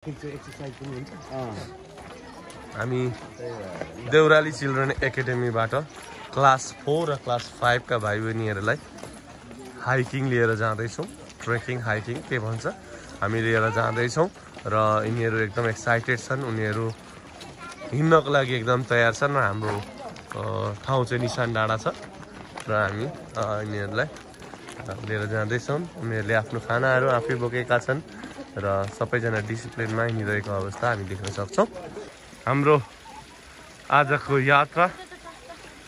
हामी Deurali children एकाडेमीबाट class 4 र class 5 का भाइ बहिनीहरूलाई हाइकिङ लिएर जाँदैछौँ। ट्रेकिङ हाइकिङ के भन्छ, हामी लिएर जाँदैछौँ र यिनीहरू एकदम एक्साइटेड छन्। उनीहरू हिँड्नको लागि एकदम तयार छन् र हाम्रो ठाउँ चाहिँ निशान डाँडा छ र हामी यिनीहरूलाई लिएर जाँदैछौँ। उनीहरूले आफ्नो खानाहरू आफै बोकेका छन् र सबैजना डिसिप्लिनमा हिँडिरहेको अवस्था हामी देख्न सक्छौँ। हाम्रो आजको यात्रा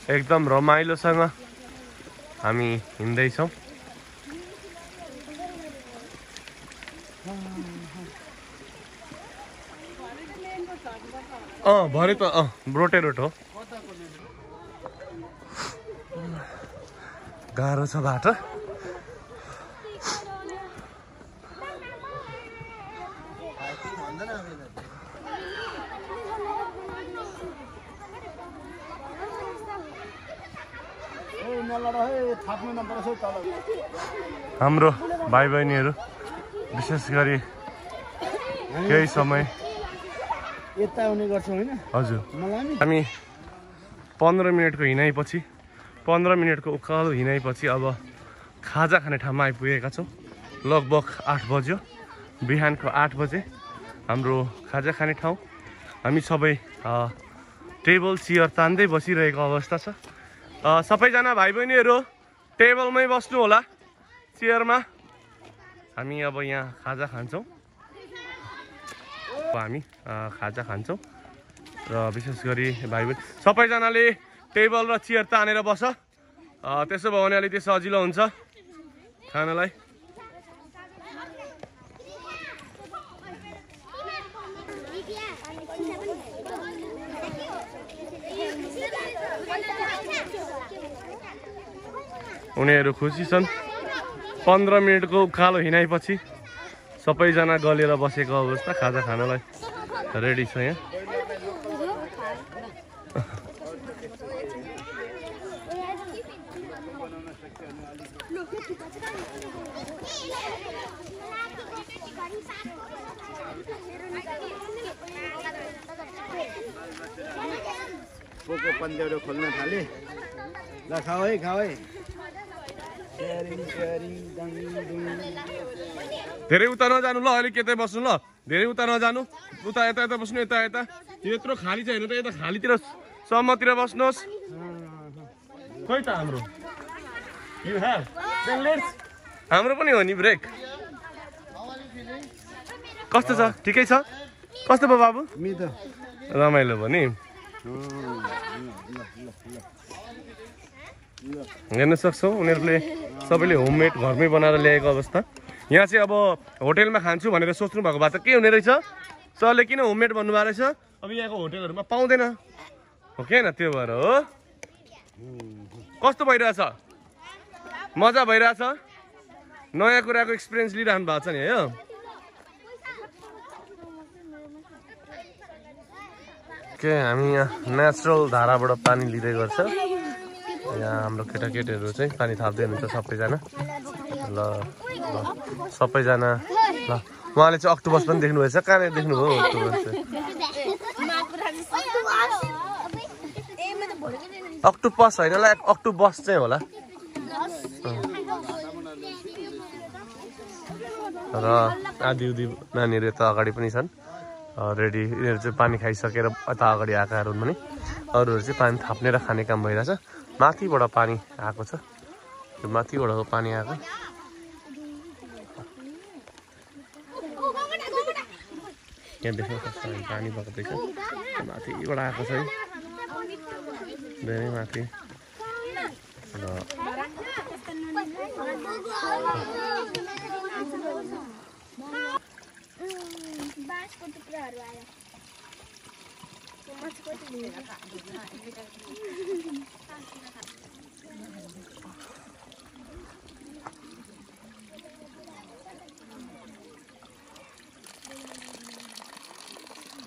एकदम रमाइलोसँग हामी हिँड्दैछौँ। भरे त रोटे रोट हो। गाह्रो छ बाटो। हाम्रो भाइ बहिनीहरू विशेष गरी केही समय यता आउने गर्छौँ हैन? हजुर, हामी 15 मिनटको हिँडाइपछि 15 मिनटको उकालो हिँडाइपछि अब खाजा खाने ठाउँमा आइपुगेका छौँ। लगभग 8 बज्यो, बिहानको 8 बजे हाम्रो खाजा खाने ठाउँ। हामी सबै टेबल चेयर तान्दै बसिरहेको अवस्था छ। सबैजना भाइ बहिनीहरू टेबलमै बस्नु होला, चेयरमा। हामी अब यहाँ खाजा खान्छौँ। हामी खाजा खान्छौँ र विशेष गरी भाइ बहिनी सबैजनाले टेबल र चेयर तानेर बस। त्यसो भयो भने अलिकति सजिलो हुन्छ खानालाई। उनीहरू खुसी छन्। 15 मिनटको उकालो हिँडाइपछि सबैजना गलेर बसेको अवस्था। खाजा खानलाई रेडी छ यहाँ। पोको पन्जाउरो खोल्न थाले। ल खाऊ है, खाऊ है। धेरै उता नजानु ल, अलिक यतै बस्नु ल। धेरै उता नजानु, उता यता यता बस्नु, यता यता। यत्रो खाली छ हेर्नु त, यता खालीतिर सम्मतिर बस्नुहोस्। खोइ त हाम्रो हाम्रो पनि हो नि ब्रेक। कस्तो छ? ठिकै छ? कस्तो भयो बाबु? रमाइलो भयो नि। हेर्न सक्छौँ उनीहरूले सबैले होममेड घरमै बनाएर ल्याएको अवस्था। यहाँ चाहिँ अब होटेलमा खान्छु भनेर सोच्नु भएको भए त के हुने रहेछ? सरले किन होममेड भन्नुभएको रहेछ? अब यहाँको होटेलहरूमा पाउँदैन हो कि होइन? त्यो भएर हो। कस्तो भइरहेछ? मजा भइरहेछ? नयाँ कुराको एक्सपिरियन्स लिइरहनु भएको छ नि है? के हामी यहाँ नेचुरल धाराबाट पानी लिँदै गर्छ। यहाँ हाम्रो केटाकेटीहरू चाहिँ पानी थाप्दै हुनुहुन्छ सबैजना। ल सबैजना ल, उहाँले चाहिँ अक्टोपस पनि देख्नुभएछ। कहाँनिर देख्नुभयो अक्टोपस चाहिँ? अक्टोपस होइन ल, अक्टोबस चाहिँ होला। र आधी उधी नानीहरू यता अगाडि पनि छन् रेडी। यिनीहरू चाहिँ पानी खाइसकेर यता अगाडि आएकाहरू पनि। अरूहरू चाहिँ पानी थाप्ने र खाने काम भइरहेछ। माथिबाट पानी आएको छ, यो माथिबाट पानी आएको। यहाँ देख्न सक्छ पानी बग्दैछ, माथिबाट आएको छ है, धेरै माथि। र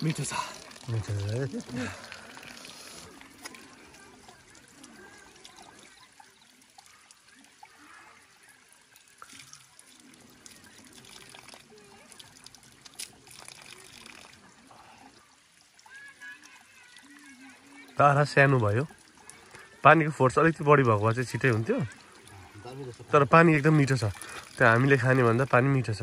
मिठो छ, मिठो छ। तारा सानो भयो पानीको फोर्स अलिकति बढी भएको भए चाहिँ छिटै हुन्थ्यो तर पानी एकदम मिठो छ त्यो हामीले खाने भन्दा पानी मिठो छ